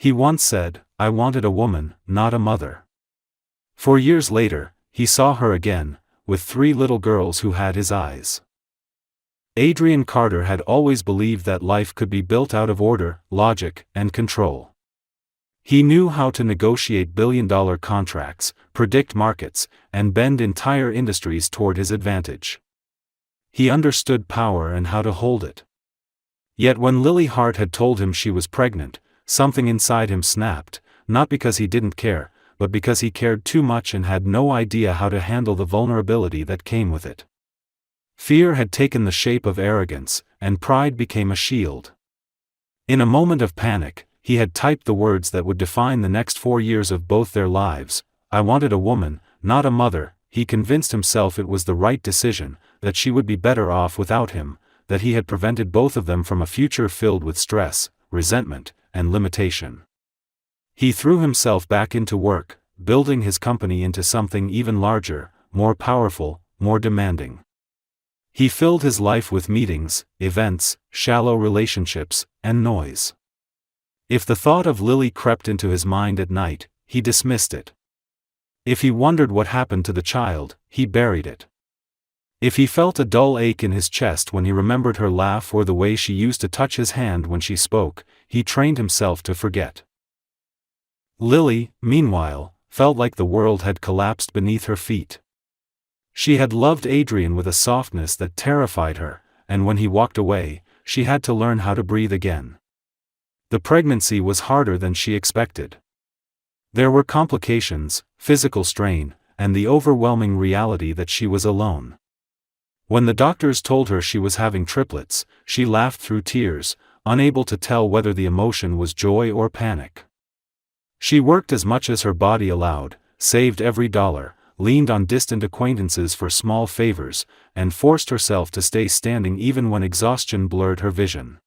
He once said, "I wanted a woman, not a mother." 4 years later, he saw her again, with 3 little girls who had his eyes. Adrian Carter had always believed that life could be built out of order, logic, and control. He knew how to negotiate billion-dollar contracts, predict markets, and bend entire industries toward his advantage. He understood power and how to hold it. Yet when Lily Hart had told him she was pregnant, something inside him snapped, not because he didn't care, but because he cared too much and had no idea how to handle the vulnerability that came with it. Fear had taken the shape of arrogance, and pride became a shield. In a moment of panic, he had typed the words that would define the next 4 years of both their lives. "I wanted a woman, not a mother." He convinced himself it was the right decision, that she would be better off without him, that he had prevented both of them from a future filled with stress, resentment, and limitation. He threw himself back into work, building his company into something even larger, more powerful, more demanding. He filled his life with meetings, events, shallow relationships, and noise. If the thought of Lily crept into his mind at night, he dismissed it. If he wondered what happened to the child, he buried it. If he felt a dull ache in his chest when he remembered her laugh or the way she used to touch his hand when she spoke, he trained himself to forget. Lily, meanwhile, felt like the world had collapsed beneath her feet. She had loved Adrian with a softness that terrified her, and when he walked away, she had to learn how to breathe again. The pregnancy was harder than she expected. There were complications, physical strain, and the overwhelming reality that she was alone. When the doctors told her she was having triplets, she laughed through tears, unable to tell whether the emotion was joy or panic. She worked as much as her body allowed, saved every dollar, leaned on distant acquaintances for small favors, and forced herself to stay standing even when exhaustion blurred her vision.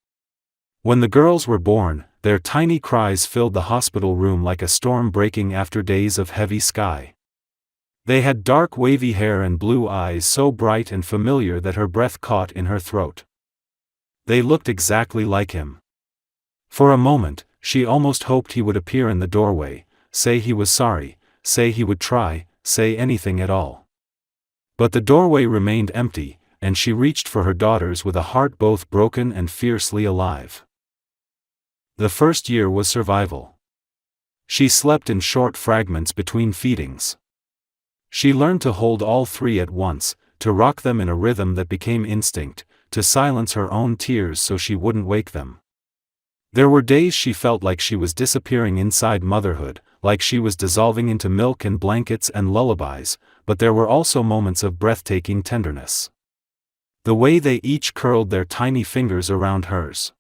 When the girls were born, their tiny cries filled the hospital room like a storm breaking after days of heavy sky. They had dark wavy hair and blue eyes so bright and familiar that her breath caught in her throat. They looked exactly like him. For a moment, she almost hoped he would appear in the doorway, say he was sorry, say he would try, say anything at all. But the doorway remained empty, and she reached for her daughters with a heart both broken and fiercely alive. The first year was survival. She slept in short fragments between feedings. She learned to hold all 3 at once, to rock them in a rhythm that became instinct, to silence her own tears so she wouldn't wake them. There were days she felt like she was disappearing inside motherhood, like she was dissolving into milk and blankets and lullabies, but there were also moments of breathtaking tenderness. The way they each curled their tiny fingers around hers.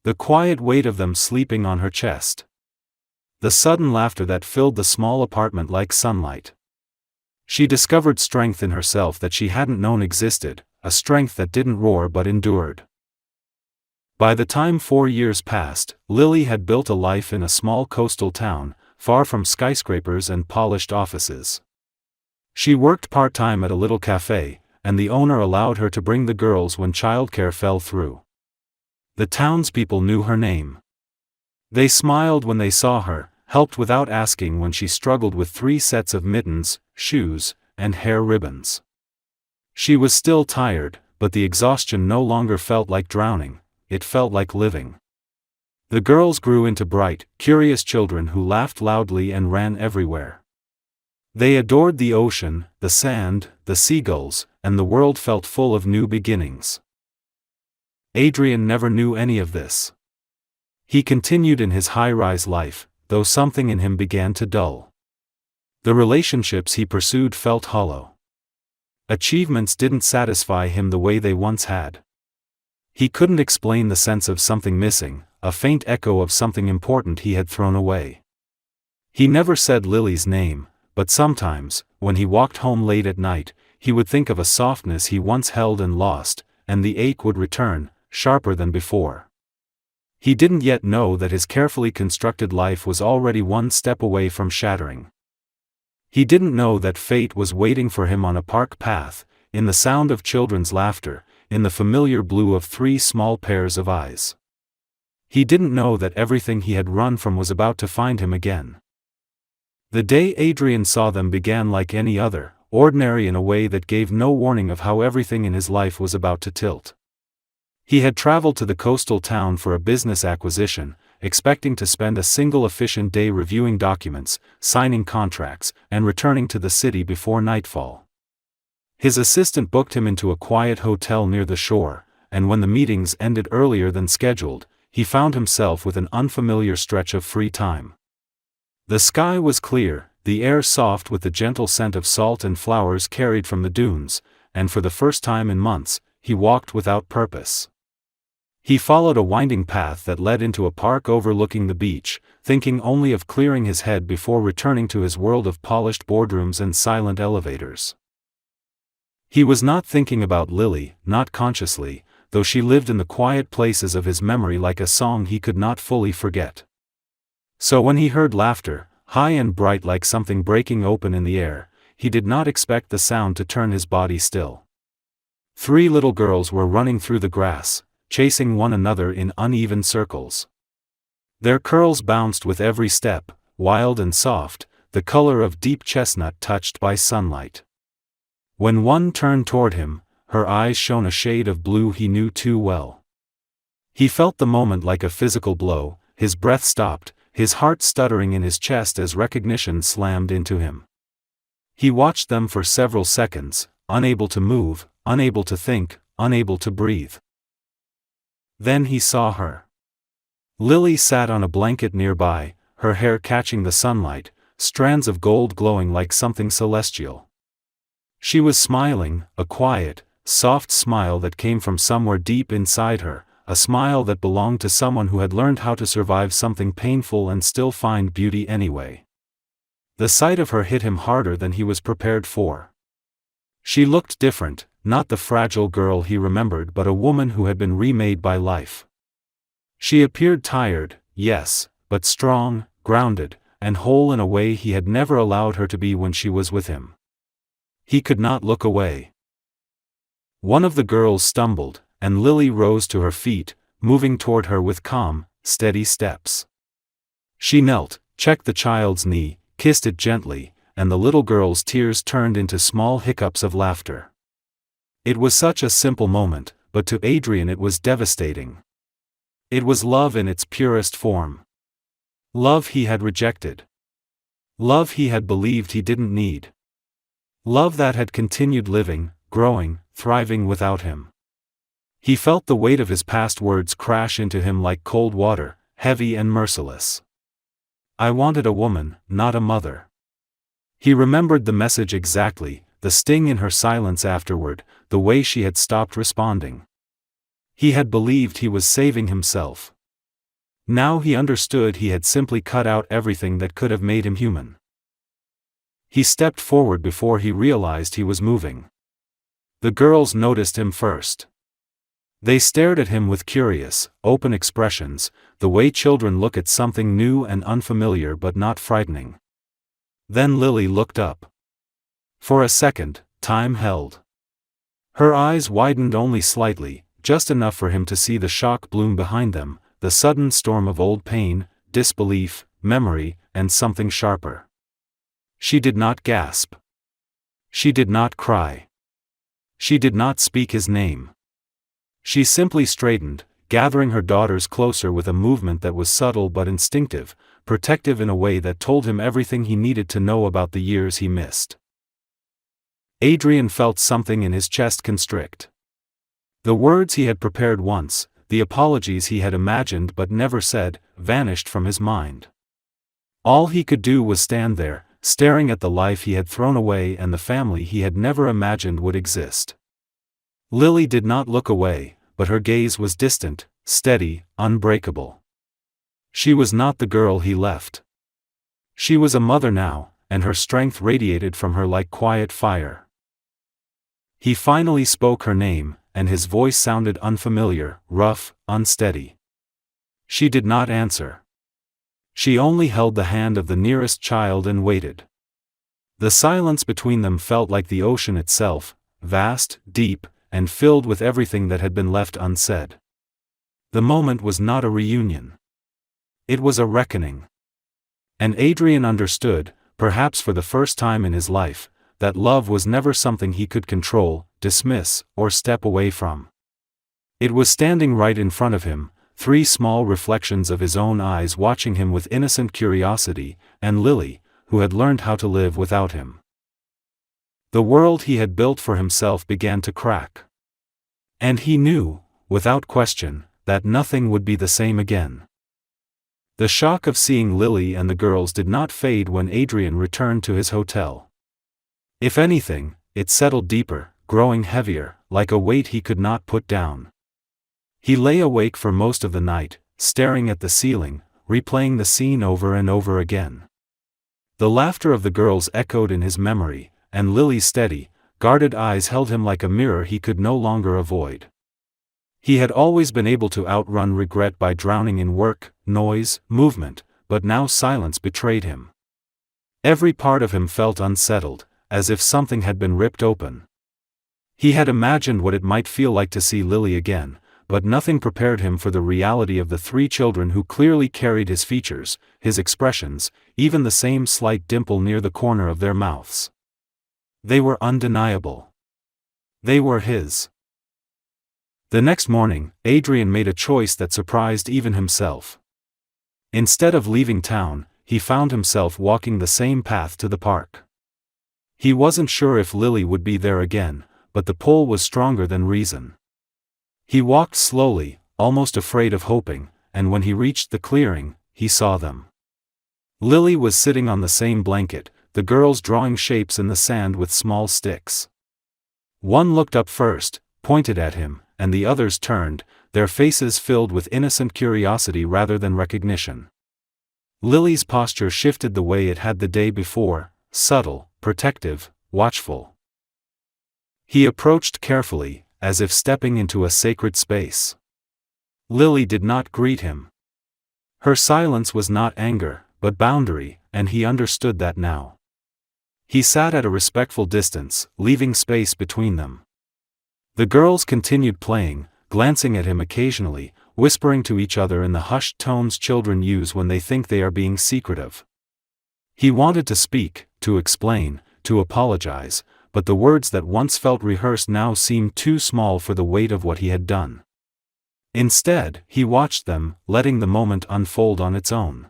The quiet weight of them sleeping on her chest. The sudden laughter that filled the small apartment like sunlight. She discovered strength in herself that she hadn't known existed, a strength that didn't roar but endured. By the time 4 years passed, Lily had built a life in a small coastal town, far from skyscrapers and polished offices. She worked part-time at a little cafe, and the owner allowed her to bring the girls when childcare fell through. The townspeople knew her name. They smiled when they saw her, helped without asking when she struggled with 3 sets of mittens, shoes, and hair ribbons. She was still tired, but the exhaustion no longer felt like drowning, it felt like living. The girls grew into bright, curious children who laughed loudly and ran everywhere. They adored the ocean, the sand, the seagulls, and the world felt full of new beginnings. Adrian never knew any of this. He continued in his high-rise life, though something in him began to dull. The relationships he pursued felt hollow. Achievements didn't satisfy him the way they once had. He couldn't explain the sense of something missing, a faint echo of something important he had thrown away. He never said Lily's name, but sometimes, when he walked home late at night, he would think of a softness he once held and lost, and the ache would return, sharper than before. He didn't yet know that his carefully constructed life was already one step away from shattering. He didn't know that fate was waiting for him on a park path, in the sound of children's laughter, in the familiar blue of 3 small pairs of eyes. He didn't know that everything he had run from was about to find him again. The day Adrian saw them began like any other, ordinary in a way that gave no warning of how everything in his life was about to tilt. He had traveled to the coastal town for a business acquisition, expecting to spend a single efficient day reviewing documents, signing contracts, and returning to the city before nightfall. His assistant booked him into a quiet hotel near the shore, and when the meetings ended earlier than scheduled, he found himself with an unfamiliar stretch of free time. The sky was clear, the air soft with the gentle scent of salt and flowers carried from the dunes, and for the first time in months, he walked without purpose. He followed a winding path that led into a park overlooking the beach, thinking only of clearing his head before returning to his world of polished boardrooms and silent elevators. He was not thinking about Lily, not consciously, though she lived in the quiet places of his memory like a song he could not fully forget. So when he heard laughter, high and bright like something breaking open in the air, he did not expect the sound to turn his body still. 3 little girls were running through the grass, chasing one another in uneven circles. Their curls bounced with every step, wild and soft, the color of deep chestnut touched by sunlight. When one turned toward him, her eyes shone a shade of blue he knew too well. He felt the moment like a physical blow, his breath stopped, his heart stuttering in his chest as recognition slammed into him. He watched them for several seconds, unable to move, unable to think, unable to breathe. Then he saw her. Lily sat on a blanket nearby, her hair catching the sunlight, strands of gold glowing like something celestial. She was smiling, a quiet, soft smile that came from somewhere deep inside her, a smile that belonged to someone who had learned how to survive something painful and still find beauty anyway. The sight of her hit him harder than he was prepared for. She looked different, not the fragile girl he remembered but a woman who had been remade by life. She appeared tired, yes, but strong, grounded, and whole in a way he had never allowed her to be when she was with him. He could not look away. One of the girls stumbled, and Lily rose to her feet, moving toward her with calm, steady steps. She knelt, checked the child's knee, kissed it gently, and the little girl's tears turned into small hiccups of laughter. It was such a simple moment, but to Adrian it was devastating. It was love in its purest form. Love he had rejected. Love he had believed he didn't need. Love that had continued living, growing, thriving without him. He felt the weight of his past words crash into him like cold water, heavy and merciless. I wanted a woman, not a mother. He remembered the message exactly, the sting in her silence afterward, the way she had stopped responding. He had believed he was saving himself. Now he understood he had simply cut out everything that could have made him human. He stepped forward before he realized he was moving. The girls noticed him first. They stared at him with curious, open expressions, the way children look at something new and unfamiliar but not frightening. Then Lily looked up. For a second, time held. Her eyes widened only slightly, just enough for him to see the shock bloom behind them, the sudden storm of old pain, disbelief, memory, and something sharper. She did not gasp. She did not cry. She did not speak his name. She simply straightened, gathering her daughters closer with a movement that was subtle but instinctive, protective in a way that told him everything he needed to know about the years he missed. Adrian felt something in his chest constrict. The words he had prepared once, the apologies he had imagined but never said, vanished from his mind. All he could do was stand there, staring at the life he had thrown away and the family he had never imagined would exist. Lily did not look away, but her gaze was distant, steady, unbreakable. She was not the girl he left. She was a mother now, and her strength radiated from her like quiet fire. He finally spoke her name, and his voice sounded unfamiliar, rough, unsteady. She did not answer. She only held the hand of the nearest child and waited. The silence between them felt like the ocean itself, vast, deep, and filled with everything that had been left unsaid. The moment was not a reunion. It was a reckoning. And Adrian understood, perhaps for the first time in his life, that love was never something he could control, dismiss, or step away from. It was standing right in front of him, three small reflections of his own eyes watching him with innocent curiosity, and Lily, who had learned how to live without him. The world he had built for himself began to crack. And he knew, without question, that nothing would be the same again. The shock of seeing Lily and the girls did not fade when Adrian returned to his hotel. If anything, it settled deeper, growing heavier, like a weight he could not put down. He lay awake for most of the night, staring at the ceiling, replaying the scene over and over again. The laughter of the girls echoed in his memory, and Lily's steady, guarded eyes held him like a mirror he could no longer avoid. He had always been able to outrun regret by drowning in work, noise, movement, but now silence betrayed him. Every part of him felt unsettled, as if something had been ripped open. He had imagined what it might feel like to see Lily again, but nothing prepared him for the reality of the three children who clearly carried his features, his expressions, even the same slight dimple near the corner of their mouths. They were undeniable. They were his. The next morning, Adrian made a choice that surprised even himself. Instead of leaving town, he found himself walking the same path to the park. He wasn't sure if Lily would be there again, but the pull was stronger than reason. He walked slowly, almost afraid of hoping, and when he reached the clearing, he saw them. Lily was sitting on the same blanket, the girls drawing shapes in the sand with small sticks. One looked up first, pointed at him, and the others turned, their faces filled with innocent curiosity rather than recognition. Lily's posture shifted the way it had the day before, subtle, protective, watchful. He approached carefully, as if stepping into a sacred space. Lily did not greet him. Her silence was not anger, but boundary, and he understood that now. He sat at a respectful distance, leaving space between them. The girls continued playing, glancing at him occasionally, whispering to each other in the hushed tones children use when they think they are being secretive. He wanted to speak, to explain, to apologize, but the words that once felt rehearsed now seemed too small for the weight of what he had done. Instead, he watched them, letting the moment unfold on its own.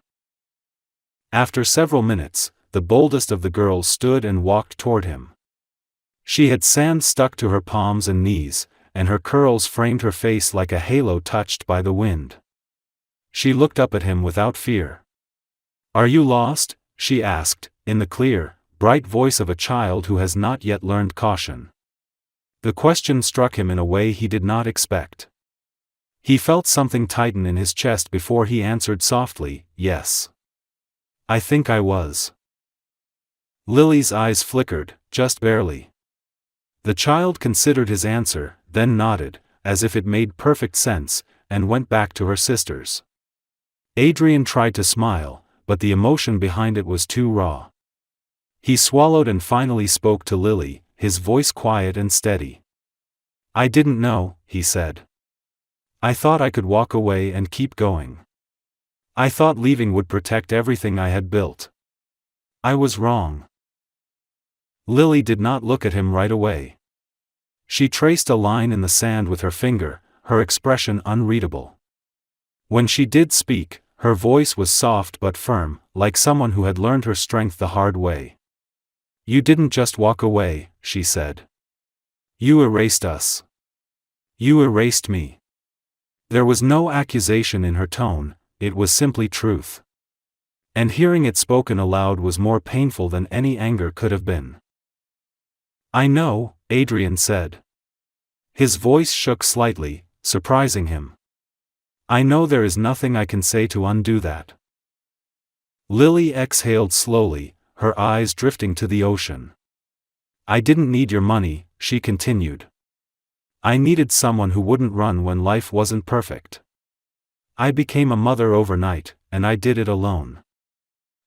After several minutes, the boldest of the girls stood and walked toward him. She had sand stuck to her palms and knees, and her curls framed her face like a halo touched by the wind. She looked up at him without fear. "Are you lost?" she asked, in the clear, bright voice of a child who has not yet learned caution. The question struck him in a way he did not expect. He felt something tighten in his chest before he answered softly, "Yes. I think I was." Lily's eyes flickered, just barely. The child considered his answer, then nodded, as if it made perfect sense, and went back to her sisters. Adrian tried to smile, but the emotion behind it was too raw. He swallowed and finally spoke to Lily, his voice quiet and steady. "I didn't know," he said. "I thought I could walk away and keep going. I thought leaving would protect everything I had built. I was wrong." Lily did not look at him right away. She traced a line in the sand with her finger, her expression unreadable. When she did speak, her voice was soft but firm, like someone who had learned her strength the hard way. "You didn't just walk away," she said. "You erased us. You erased me." There was no accusation in her tone, it was simply truth. And hearing it spoken aloud was more painful than any anger could have been. "I know," Adrian said. His voice shook slightly, surprising him. "I know there is nothing I can say to undo that." Lily exhaled slowly, her eyes drifting to the ocean. "I didn't need your money," she continued. "I needed someone who wouldn't run when life wasn't perfect. I became a mother overnight, and I did it alone."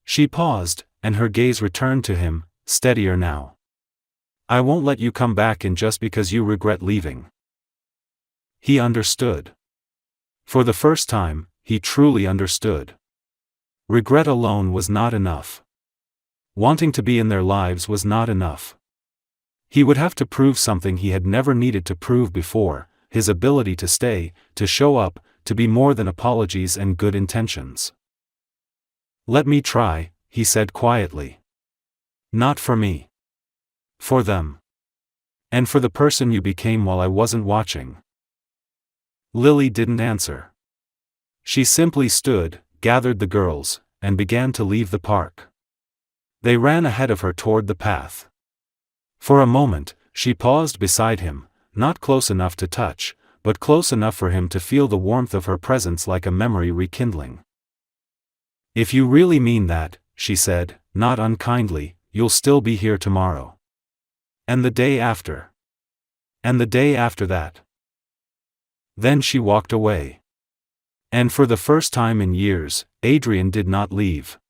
She paused, and her gaze returned to him, steadier now. "I won't let you come back in just because you regret leaving." He understood. For the first time, he truly understood. Regret alone was not enough. Wanting to be in their lives was not enough. He would have to prove something he had never needed to prove before, his ability to stay, to show up, to be more than apologies and good intentions. "Let me try," he said quietly. "Not for me. For them. And for the person you became while I wasn't watching." Lily didn't answer. She simply stood, gathered the girls, and began to leave the park. They ran ahead of her toward the path. For a moment, she paused beside him, not close enough to touch, but close enough for him to feel the warmth of her presence like a memory rekindling. "If you really mean that," she said, not unkindly, "you'll still be here tomorrow. And the day after. And the day after that." Then she walked away. And for the first time in years, Adrian did not leave.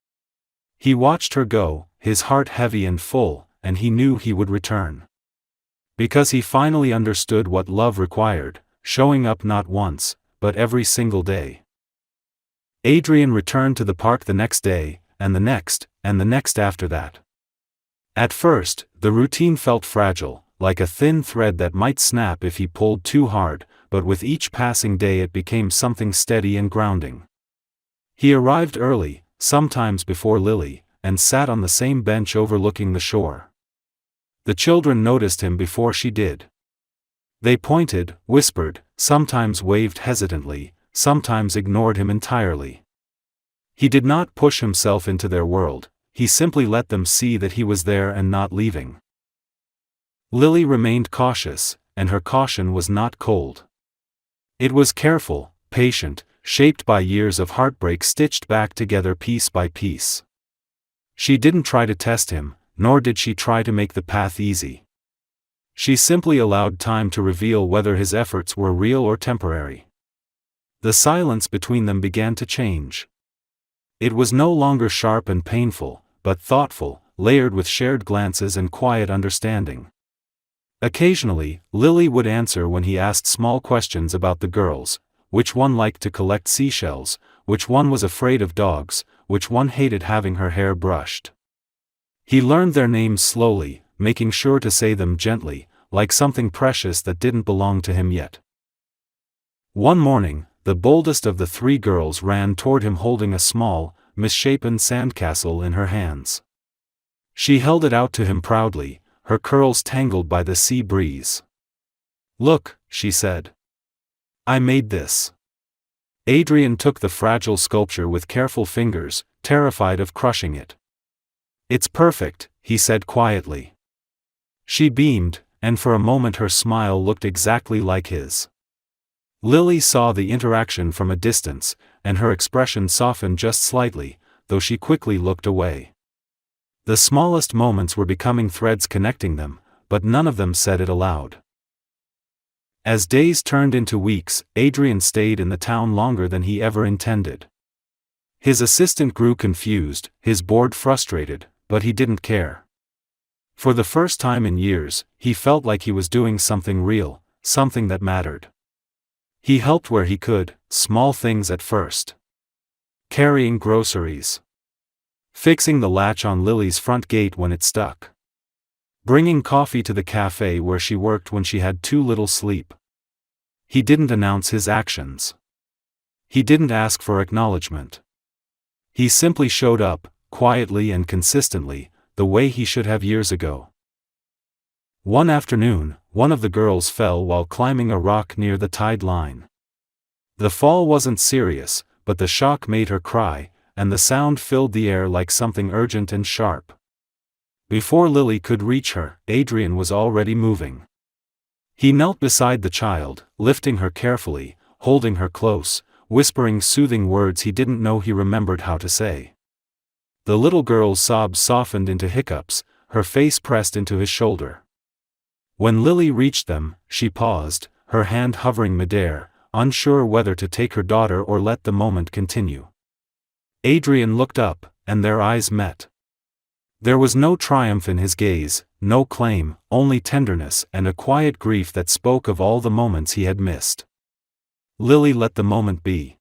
He watched her go, his heart heavy and full, and he knew he would return. Because he finally understood what love required, showing up not once, but every single day. Adrian returned to the park the next day, and the next after that. At first, the routine felt fragile, like a thin thread that might snap if he pulled too hard, but with each passing day it became something steady and grounding. He arrived early, sometimes before Lily, and sat on the same bench overlooking the shore. The children noticed him before she did. They pointed, whispered, sometimes waved hesitantly, sometimes ignored him entirely. He did not push himself into their world, he simply let them see that he was there and not leaving. Lily remained cautious, and her caution was not cold. It was careful, patient, shaped by years of heartbreak stitched back together piece by piece. She didn't try to test him, nor did she try to make the path easy. She simply allowed time to reveal whether his efforts were real or temporary. The silence between them began to change. It was no longer sharp and painful, but thoughtful, layered with shared glances and quiet understanding. Occasionally, Lily would answer when he asked small questions about the girls: which one liked to collect seashells, which one was afraid of dogs, which one hated having her hair brushed. He learned their names slowly, making sure to say them gently, like something precious that didn't belong to him yet. One morning, the boldest of the three girls ran toward him holding a small, misshapen sandcastle in her hands. She held it out to him proudly, her curls tangled by the sea breeze. "Look," she said. "I made this." Adrian took the fragile sculpture with careful fingers, terrified of crushing it. "It's perfect," he said quietly. She beamed, and for a moment her smile looked exactly like his. Lily saw the interaction from a distance, and her expression softened just slightly, though she quickly looked away. The smallest moments were becoming threads connecting them, but none of them said it aloud. As days turned into weeks, Adrian stayed in the town longer than he ever intended. His assistant grew confused, his board frustrated, but he didn't care. For the first time in years, he felt like he was doing something real, something that mattered. He helped where he could, small things at first. Carrying groceries. Fixing the latch on Lily's front gate when it stuck. Bringing coffee to the cafe where she worked when she had too little sleep. He didn't announce his actions. He didn't ask for acknowledgement. He simply showed up, quietly and consistently, the way he should have years ago. One afternoon, one of the girls fell while climbing a rock near the tide line. The fall wasn't serious, but the shock made her cry, and the sound filled the air like something urgent and sharp. Before Lily could reach her, Adrian was already moving. He knelt beside the child, lifting her carefully, holding her close, whispering soothing words he didn't know he remembered how to say. The little girl's sobs softened into hiccups, her face pressed into his shoulder. When Lily reached them, she paused, her hand hovering midair, unsure whether to take her daughter or let the moment continue. Adrian looked up, and their eyes met. There was no triumph in his gaze, no claim, only tenderness and a quiet grief that spoke of all the moments he had missed. Lily let the moment be.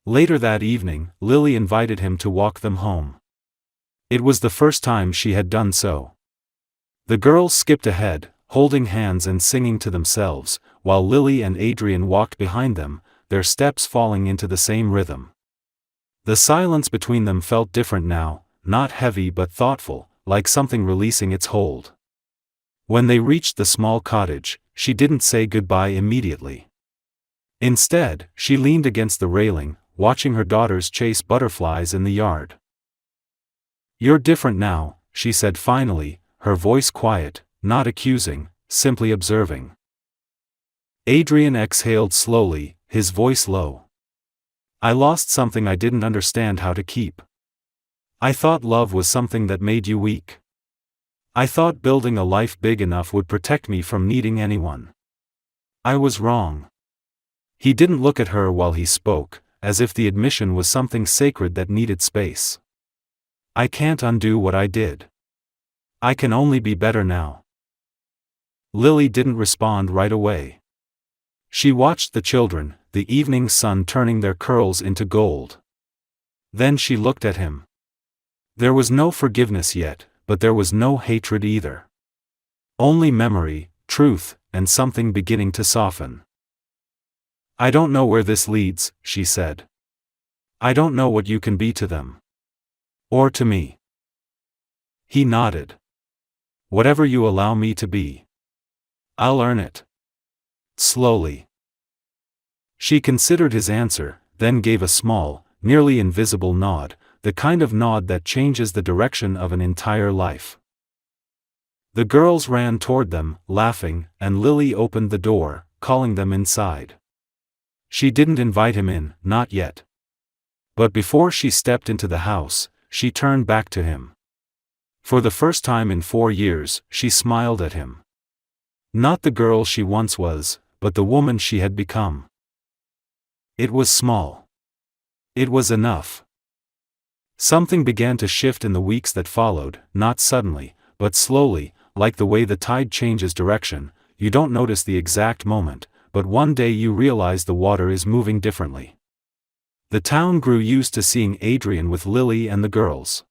Later that evening, Lily invited him to walk them home. It was the first time she had done so. The girls skipped ahead, holding hands and singing to themselves, while Lily and Adrian walked behind them, their steps falling into the same rhythm. The silence between them felt different now, not heavy but thoughtful, like something releasing its hold. When they reached the small cottage, she didn't say goodbye immediately. Instead, she leaned against the railing, watching her daughters chase butterflies in the yard. "You're different now," she said finally, her voice quiet, not accusing, simply observing. Adrian exhaled slowly, his voice low. "I lost something I didn't understand how to keep. I thought love was something that made you weak. I thought building a life big enough would protect me from needing anyone. I was wrong." He didn't look at her while he spoke, as if the admission was something sacred that needed space. "I can't undo what I did. I can only be better now." Lily didn't respond right away. She watched the children, the evening sun turning their curls into gold. Then she looked at him. There was no forgiveness yet, but there was no hatred either. Only memory, truth, and something beginning to soften. "I don't know where this leads," she said. "I don't know what you can be to them. Or to me." He nodded. "Whatever you allow me to be. I'll earn it." Slowly. She considered his answer, then gave a small, nearly invisible nod, the kind of nod that changes the direction of an entire life. The girls ran toward them, laughing, and Lily opened the door, calling them inside. She didn't invite him in, not yet. But before she stepped into the house, she turned back to him. For the first time in 4 years, she smiled at him. Not the girl she once was, but the woman she had become. It was small. It was enough. Something began to shift in the weeks that followed, not suddenly, but slowly, like the way the tide changes direction. You don't notice the exact moment, but one day you realize the water is moving differently. The town grew used to seeing Adrian with Lily and the girls.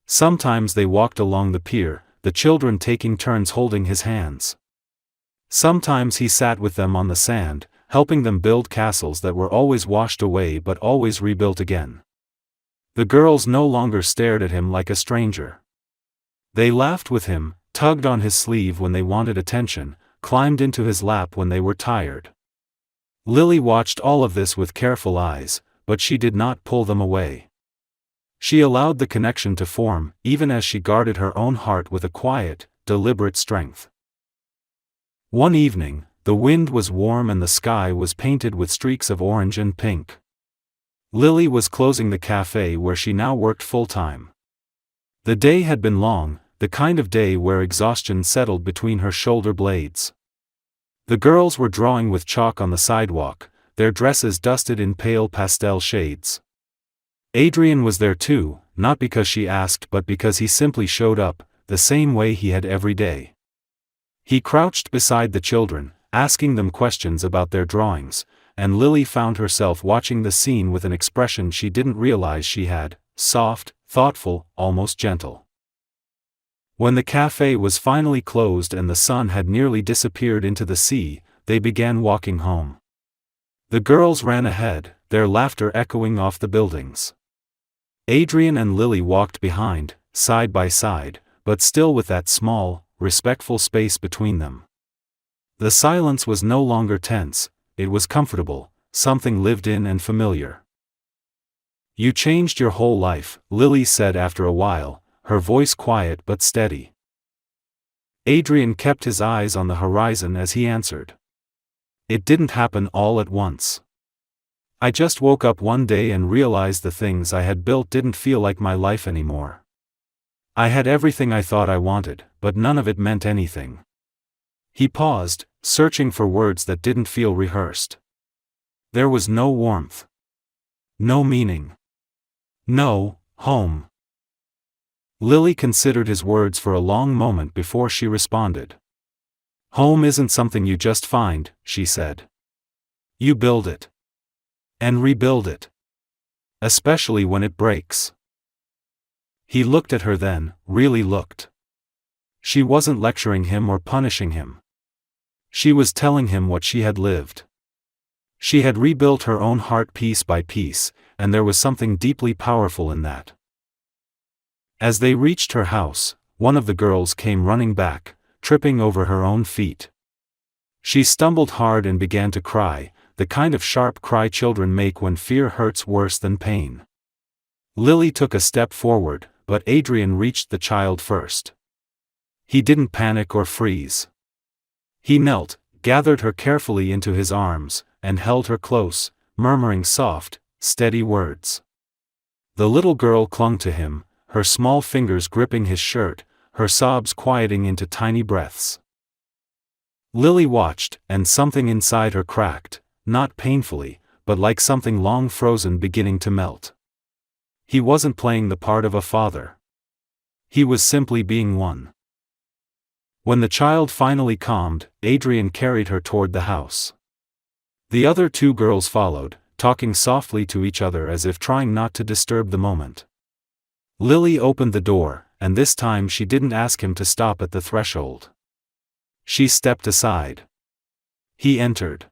Sometimes they walked along the pier, the children taking turns holding his hands. Sometimes he sat with them on the sand, helping them build castles that were always washed away but always rebuilt again. The girls no longer stared at him like a stranger. They laughed with him, tugged on his sleeve when they wanted attention, climbed into his lap when they were tired. Lily watched all of this with careful eyes, but she did not pull them away. She allowed the connection to form, even as she guarded her own heart with a quiet, deliberate strength. One evening, the wind was warm and the sky was painted with streaks of orange and pink. Lily was closing the cafe where she now worked full-time. The day had been long, the kind of day where exhaustion settled between her shoulder blades. The girls were drawing with chalk on the sidewalk, their dresses dusted in pale pastel shades. Adrian was there too, not because she asked but because he simply showed up, the same way he had every day. He crouched beside the children, asking them questions about their drawings, and Lily found herself watching the scene with an expression she didn't realize she had, soft, thoughtful, almost gentle. When the cafe was finally closed and the sun had nearly disappeared into the sea, they began walking home. The girls ran ahead, their laughter echoing off the buildings. Adrian and Lily walked behind, side by side, but still with that small, respectful space between them. The silence was no longer tense, it was comfortable, something lived in and familiar. "You changed your whole life," Lily said after a while, her voice quiet but steady. Adrian kept his eyes on the horizon as he answered. "It didn't happen all at once. I just woke up one day and realized the things I had built didn't feel like my life anymore. I had everything I thought I wanted, but none of it meant anything." He paused, searching for words that didn't feel rehearsed. There was no warmth. No meaning. No home. Lily considered his words for a long moment before she responded. "Home isn't something you just find," she said. You build it. And rebuild it. Especially when it breaks. He looked at her then, really looked. She wasn't lecturing him or punishing him. She was telling him what she had lived. She had rebuilt her own heart piece by piece, and there was something deeply powerful in that. As they reached her house, one of the girls came running back, tripping over her own feet. She stumbled hard and began to cry, the kind of sharp cry children make when fear hurts worse than pain. Lily took a step forward, but Adrian reached the child first. He didn't panic or freeze. He knelt, gathered her carefully into his arms, and held her close, murmuring soft, steady words. The little girl clung to him, her small fingers gripping his shirt, her sobs quieting into tiny breaths. Lily watched, and something inside her cracked, not painfully, but like something long frozen beginning to melt. He wasn't playing the part of a father. He was simply being one. When the child finally calmed, Adrian carried her toward the house. The other two girls followed, talking softly to each other as if trying not to disturb the moment. Lily opened the door, and this time she didn't ask him to stop at the threshold. She stepped aside. He entered.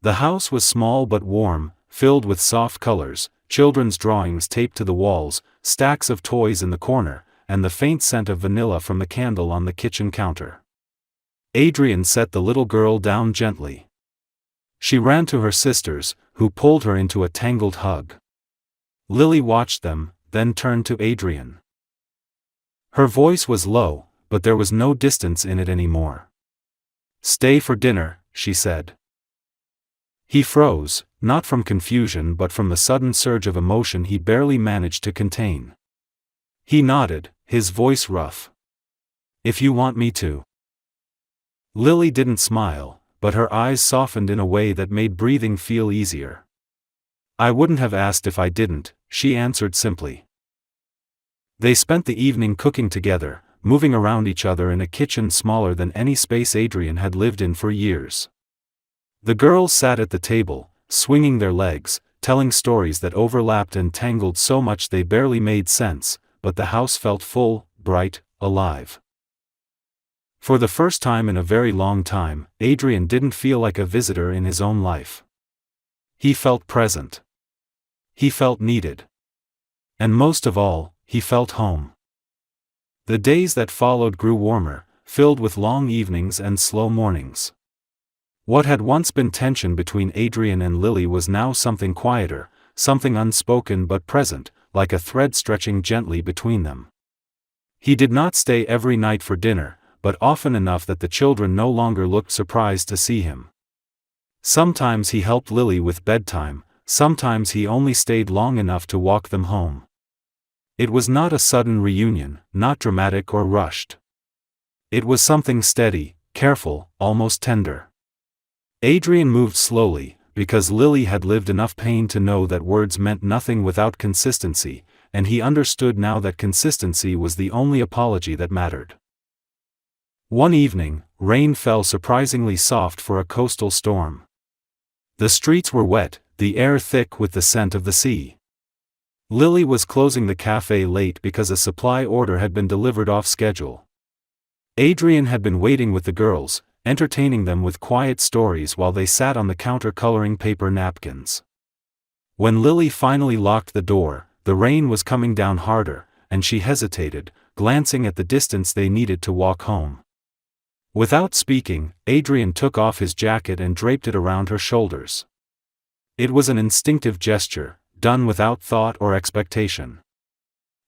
The house was small but warm, filled with soft colors, children's drawings taped to the walls, stacks of toys in the corner, and the faint scent of vanilla from the candle on the kitchen counter. Adrian set the little girl down gently. She ran to her sisters, who pulled her into a tangled hug. Lily watched them, then turned to Adrian. Her voice was low, but there was no distance in it anymore. "Stay for dinner," she said. He froze, not from confusion but from the sudden surge of emotion he barely managed to contain. He nodded, his voice rough. "If you want me to." Lily didn't smile, but her eyes softened in a way that made breathing feel easier. "I wouldn't have asked if I didn't," she answered simply. They spent the evening cooking together, moving around each other in a kitchen smaller than any space Adrian had lived in for years. The girls sat at the table, swinging their legs, telling stories that overlapped and tangled so much they barely made sense, but the house felt full, bright, alive. For the first time in a very long time, Adrian didn't feel like a visitor in his own life. He felt present. He felt needed. And most of all, he felt home. The days that followed grew warmer, filled with long evenings and slow mornings. What had once been tension between Adrian and Lily was now something quieter, something unspoken but present, like a thread stretching gently between them. He did not stay every night for dinner, but often enough that the children no longer looked surprised to see him. Sometimes he helped Lily with bedtime, sometimes he only stayed long enough to walk them home. It was not a sudden reunion, not dramatic or rushed. It was something steady, careful, almost tender. Adrian moved slowly, because Lily had lived enough pain to know that words meant nothing without consistency, and he understood now that consistency was the only apology that mattered. One evening, rain fell surprisingly soft for a coastal storm. The streets were wet, the air thick with the scent of the sea. Lily was closing the cafe late because a supply order had been delivered off schedule. Adrian had been waiting with the girls, entertaining them with quiet stories while they sat on the counter coloring paper napkins. When Lily finally locked the door, the rain was coming down harder, and she hesitated, glancing at the distance they needed to walk home. Without speaking, Adrian took off his jacket and draped it around her shoulders. It was an instinctive gesture, done without thought or expectation.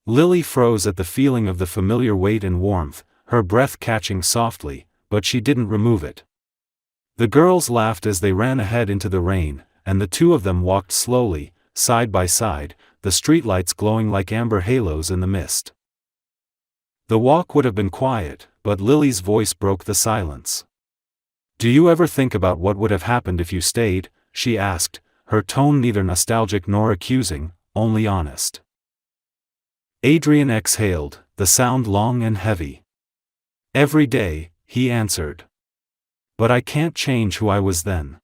Lily froze at the feeling of the familiar weight and warmth, her breath catching softly, but she didn't remove it. The girls laughed as they ran ahead into the rain, and the two of them walked slowly, side by side, the streetlights glowing like amber halos in the mist. The walk would have been quiet, but Lily's voice broke the silence. "Do you ever think about what would have happened if you stayed?" she asked, her tone neither nostalgic nor accusing, only honest. Adrian exhaled, the sound long and heavy. "Every day," he answered. "But I can't change who I was then.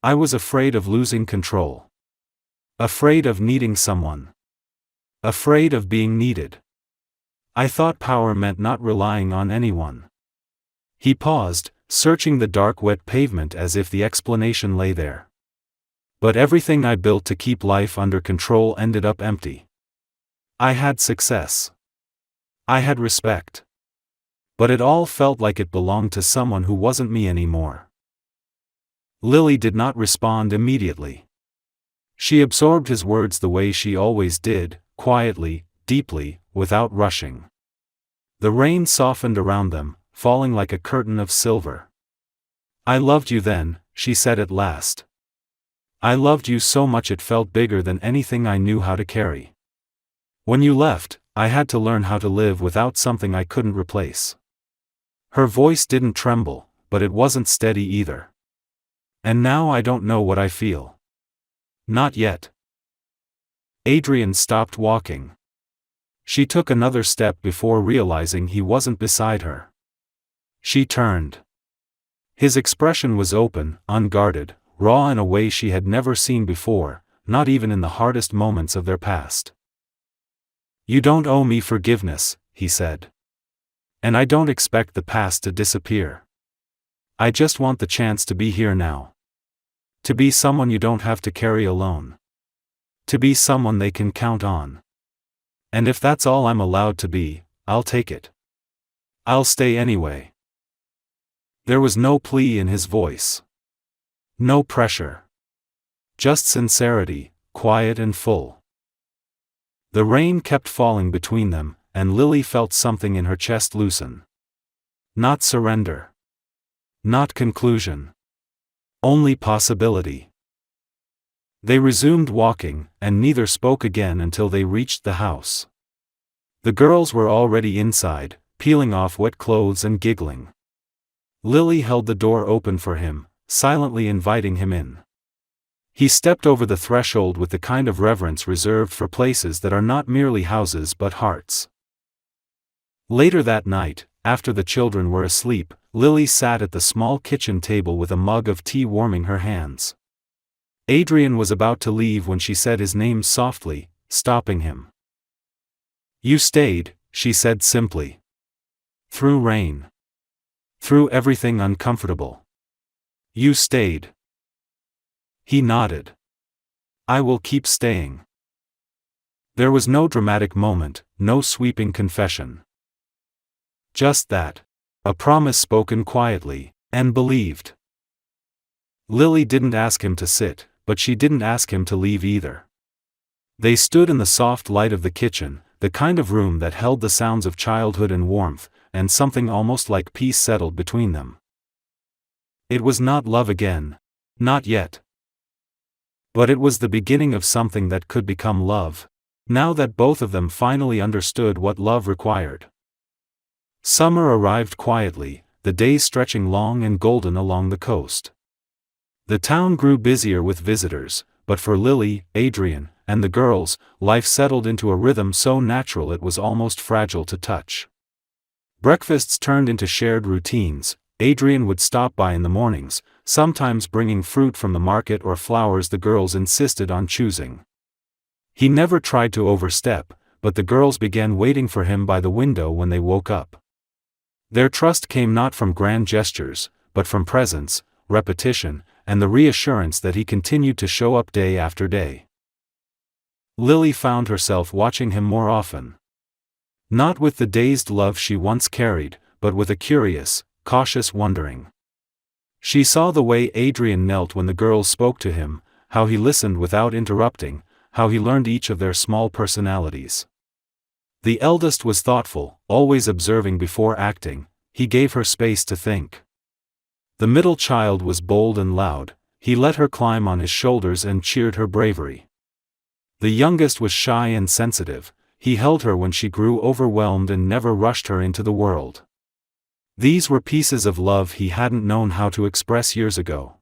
I was afraid of losing control. Afraid of needing someone. Afraid of being needed. I thought power meant not relying on anyone. He paused, searching the dark wet pavement as if the explanation lay there. But everything I built to keep life under control ended up empty. I had success. I had respect. But it all felt like it belonged to someone who wasn't me anymore. Lily did not respond immediately. She absorbed his words the way she always did, quietly, deeply, without rushing. The rain softened around them, falling like a curtain of silver. I loved you then, she said at last. I loved you so much it felt bigger than anything I knew how to carry. When you left, I had to learn how to live without something I couldn't replace. Her voice didn't tremble, but it wasn't steady either. And now I don't know what I feel. Not yet. Adrian stopped walking. She took another step before realizing he wasn't beside her. She turned. His expression was open, unguarded, raw in a way she had never seen before, not even in the hardest moments of their past. You don't owe me forgiveness, he said. And I don't expect the past to disappear. I just want the chance to be here now. To be someone you don't have to carry alone. To be someone they can count on. And if that's all I'm allowed to be, I'll take it. I'll stay anyway. There was no plea in his voice. No pressure. Just sincerity, quiet and full. The rain kept falling between them, and Lily felt something in her chest loosen. Not surrender. Not conclusion. Only possibility. They resumed walking, and neither spoke again until they reached the house. The girls were already inside, peeling off wet clothes and giggling. Lily held the door open for him, silently inviting him in. He stepped over the threshold with the kind of reverence reserved for places that are not merely houses but hearts. Later that night, after the children were asleep, Lily sat at the small kitchen table with a mug of tea warming her hands. Adrian was about to leave when she said his name softly, stopping him. You stayed, she said simply. Through rain. Through everything uncomfortable. You stayed. He nodded. I will keep staying. There was no dramatic moment, no sweeping confession. Just that. A promise spoken quietly, and believed. Lily didn't ask him to sit, but she didn't ask him to leave either. They stood in the soft light of the kitchen, the kind of room that held the sounds of childhood and warmth, and something almost like peace settled between them. It was not love again. Not yet. But it was the beginning of something that could become love, now that both of them finally understood what love required. Summer arrived quietly, the days stretching long and golden along the coast. The town grew busier with visitors, but for Lily, Adrian, and the girls, life settled into a rhythm so natural it was almost fragile to touch. Breakfasts turned into shared routines. Adrian would stop by in the mornings, sometimes bringing fruit from the market or flowers the girls insisted on choosing. He never tried to overstep, but the girls began waiting for him by the window when they woke up. Their trust came not from grand gestures, but from presence, repetition, and the reassurance that he continued to show up day after day. Lily found herself watching him more often. Not with the dazed love she once carried, but with a curious, cautious wondering. She saw the way Adrian knelt when the girls spoke to him, how he listened without interrupting, how he learned each of their small personalities. The eldest was thoughtful, always observing before acting. He gave her space to think. The middle child was bold and loud. He let her climb on his shoulders and cheered her bravery. The youngest was shy and sensitive. He held her when she grew overwhelmed and never rushed her into the world. These were pieces of love he hadn't known how to express years ago.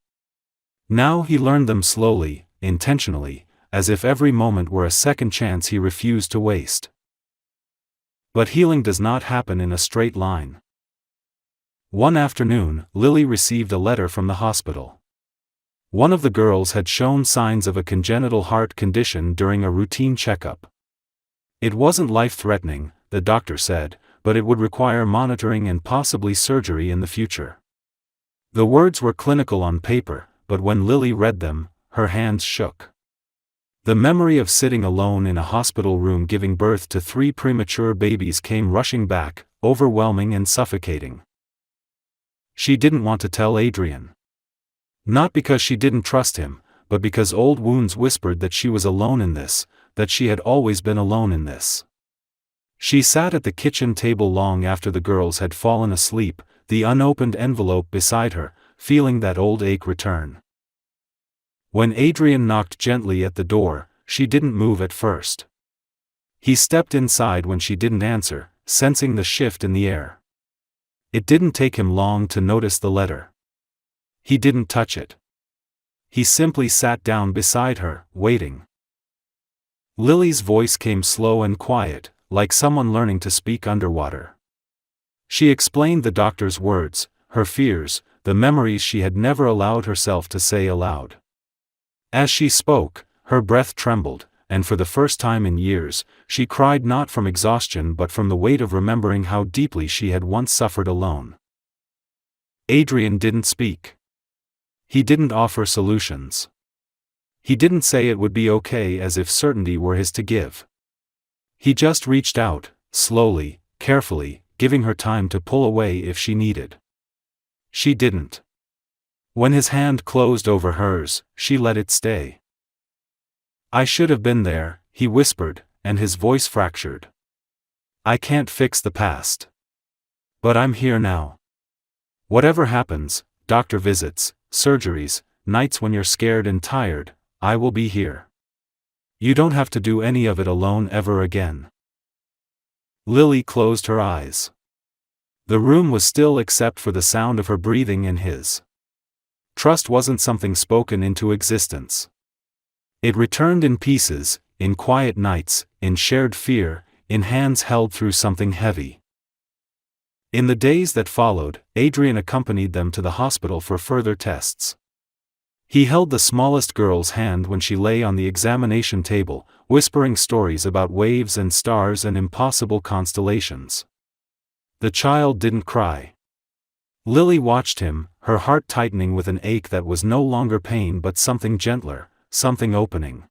Now he learned them slowly, intentionally, as if every moment were a second chance he refused to waste. But healing does not happen in a straight line. One afternoon, Lily received a letter from the hospital. One of the girls had shown signs of a congenital heart condition during a routine checkup. It wasn't life-threatening, the doctor said, but it would require monitoring and possibly surgery in the future. The words were clinical on paper, but when Lily read them, her hands shook. The memory of sitting alone in a hospital room giving birth to 3 premature babies came rushing back, overwhelming and suffocating. She didn't want to tell Adrian. Not because she didn't trust him, but because old wounds whispered that she was alone in this, that she had always been alone in this. She sat at the kitchen table long after the girls had fallen asleep, the unopened envelope beside her, feeling that old ache return. When Adrian knocked gently at the door, she didn't move at first. He stepped inside when she didn't answer, sensing the shift in the air. It didn't take him long to notice the letter. He didn't touch it. He simply sat down beside her, waiting. Lily's voice came slow and quiet, like someone learning to speak underwater. She explained the doctor's words, her fears, the memories she had never allowed herself to say aloud. As she spoke, her breath trembled, and for the first time in years, she cried not from exhaustion but from the weight of remembering how deeply she had once suffered alone. Adrian didn't speak. He didn't offer solutions. He didn't say it would be okay as if certainty were his to give. He just reached out, slowly, carefully, giving her time to pull away if she needed. She didn't. When his hand closed over hers, she let it stay. "I should have been there," he whispered, and his voice fractured. "I can't fix the past. But I'm here now. Whatever happens, doctor visits, surgeries, nights when you're scared and tired, I will be here. You don't have to do any of it alone ever again." Lily closed her eyes. The room was still except for the sound of her breathing in his. Trust wasn't something spoken into existence. It returned in pieces, in quiet nights, in shared fear, in hands held through something heavy. In the days that followed, Adrian accompanied them to the hospital for further tests. He held the smallest girl's hand when she lay on the examination table, whispering stories about waves and stars and impossible constellations. The child didn't cry. Lily watched him, her heart tightening with an ache that was no longer pain but something gentler, something opening.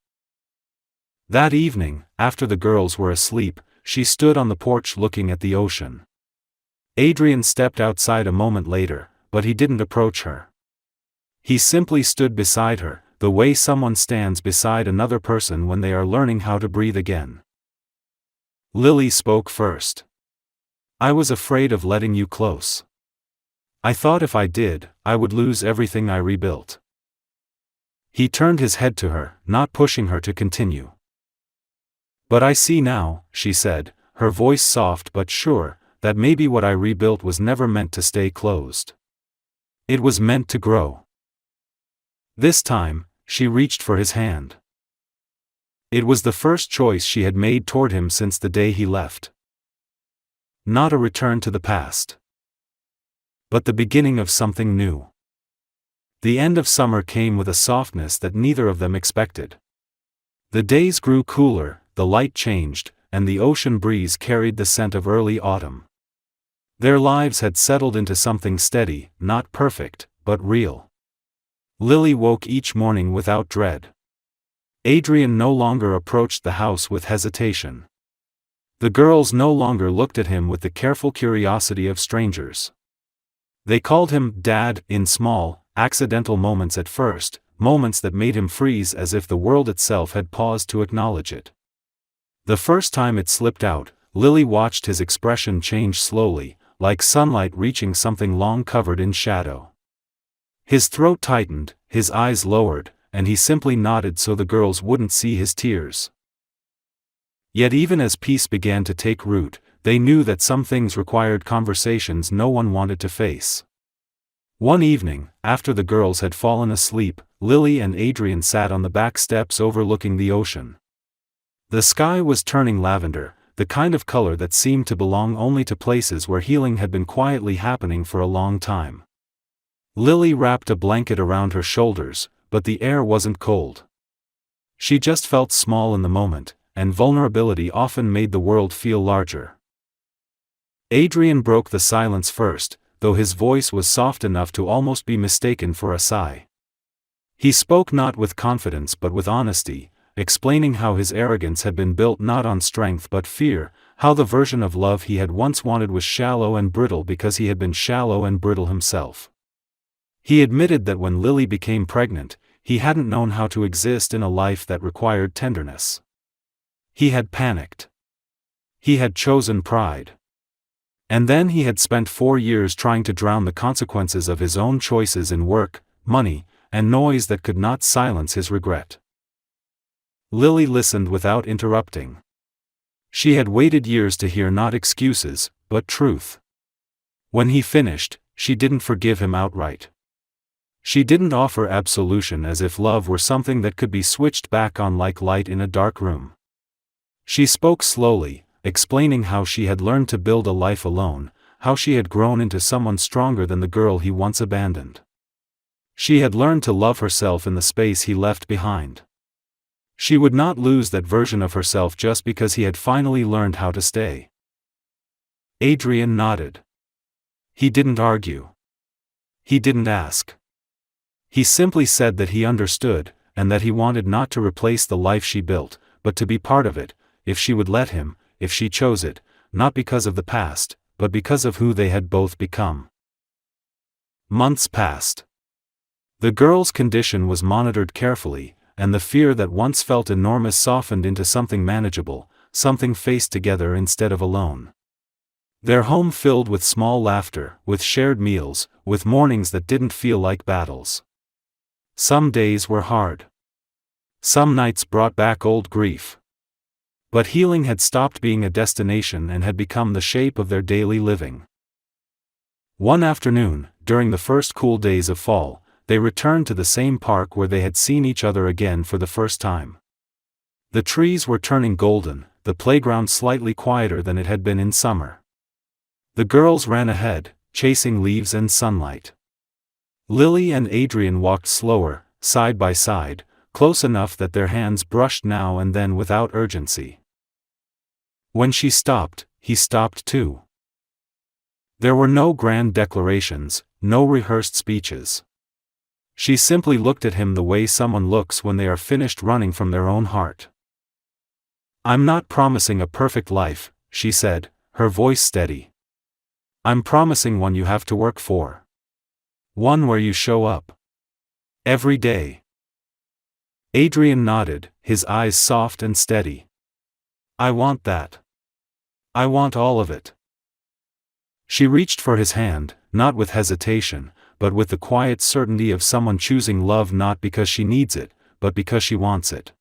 That evening, after the girls were asleep, she stood on the porch looking at the ocean. Adrian stepped outside a moment later, but he didn't approach her. He simply stood beside her, the way someone stands beside another person when they are learning how to breathe again. Lily spoke first. "I was afraid of letting you close. I thought if I did, I would lose everything I rebuilt." He turned his head to her, not pushing her to continue. "But I see now," she said, her voice soft but sure, "that maybe what I rebuilt was never meant to stay closed. It was meant to grow." This time, she reached for his hand. It was the first choice she had made toward him since the day he left. Not a return to the past, but the beginning of something new. The end of summer came with a softness that neither of them expected. The days grew cooler, the light changed, and the ocean breeze carried the scent of early autumn. Their lives had settled into something steady, not perfect, but real. Lily woke each morning without dread. Adrian no longer approached the house with hesitation. The girls no longer looked at him with the careful curiosity of strangers. They called him Dad in small, accidental moments at first, moments that made him freeze as if the world itself had paused to acknowledge it. The first time it slipped out, Lily watched his expression change slowly, like sunlight reaching something long covered in shadow. His throat tightened, his eyes lowered, and he simply nodded so the girls wouldn't see his tears. Yet even as peace began to take root, they knew that some things required conversations no one wanted to face. One evening, after the girls had fallen asleep, Lily and Adrian sat on the back steps overlooking the ocean. The sky was turning lavender, the kind of color that seemed to belong only to places where healing had been quietly happening for a long time. Lily wrapped a blanket around her shoulders, but the air wasn't cold. She just felt small in the moment, and vulnerability often made the world feel larger. Adrian broke the silence first, though his voice was soft enough to almost be mistaken for a sigh. He spoke not with confidence but with honesty, explaining how his arrogance had been built not on strength but fear, how the version of love he had once wanted was shallow and brittle because he had been shallow and brittle himself. He admitted that when Lily became pregnant, he hadn't known how to exist in a life that required tenderness. He had panicked. He had chosen pride. And then he had spent 4 years trying to drown the consequences of his own choices in work, money, and noise that could not silence his regret. Lily listened without interrupting. She had waited years to hear not excuses, but truth. When he finished, she didn't forgive him outright. She didn't offer absolution as if love were something that could be switched back on like light in a dark room. She spoke slowly, explaining how she had learned to build a life alone, how she had grown into someone stronger than the girl he once abandoned. She had learned to love herself in the space he left behind. She would not lose that version of herself just because he had finally learned how to stay. Adrian nodded. He didn't argue. He didn't ask. He simply said that he understood, and that he wanted not to replace the life she built, but to be part of it, if she would let him, if she chose it, not because of the past, but because of who they had both become. Months passed. The girl's condition was monitored carefully, and the fear that once felt enormous softened into something manageable, something faced together instead of alone. Their home filled with small laughter, with shared meals, with mornings that didn't feel like battles. Some days were hard. Some nights brought back old grief. But healing had stopped being a destination and had become the shape of their daily living. One afternoon, during the first cool days of fall, they returned to the same park where they had seen each other again for the first time. The trees were turning golden, the playground slightly quieter than it had been in summer. The girls ran ahead, chasing leaves and sunlight. Lily and Adrian walked slower, side by side, close enough that their hands brushed now and then without urgency. When she stopped, he stopped too. There were no grand declarations, no rehearsed speeches. She simply looked at him the way someone looks when they are finished running from their own heart. "I'm not promising a perfect life," she said, her voice steady. "I'm promising one you have to work for. One where you show up. Every day." Adrian nodded, his eyes soft and steady. "I want that. I want all of it." She reached for his hand, not with hesitation, but with the quiet certainty of someone choosing love not because she needs it, but because she wants it.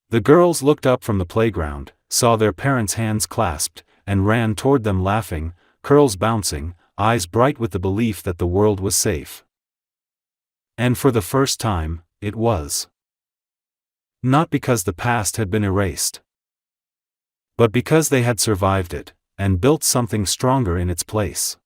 The girls looked up from the playground, saw their parents' hands clasped, and ran toward them laughing, curls bouncing, eyes bright with the belief that the world was safe. And for the first time, it was. Not because the past had been erased, but because they had survived it, and built something stronger in its place.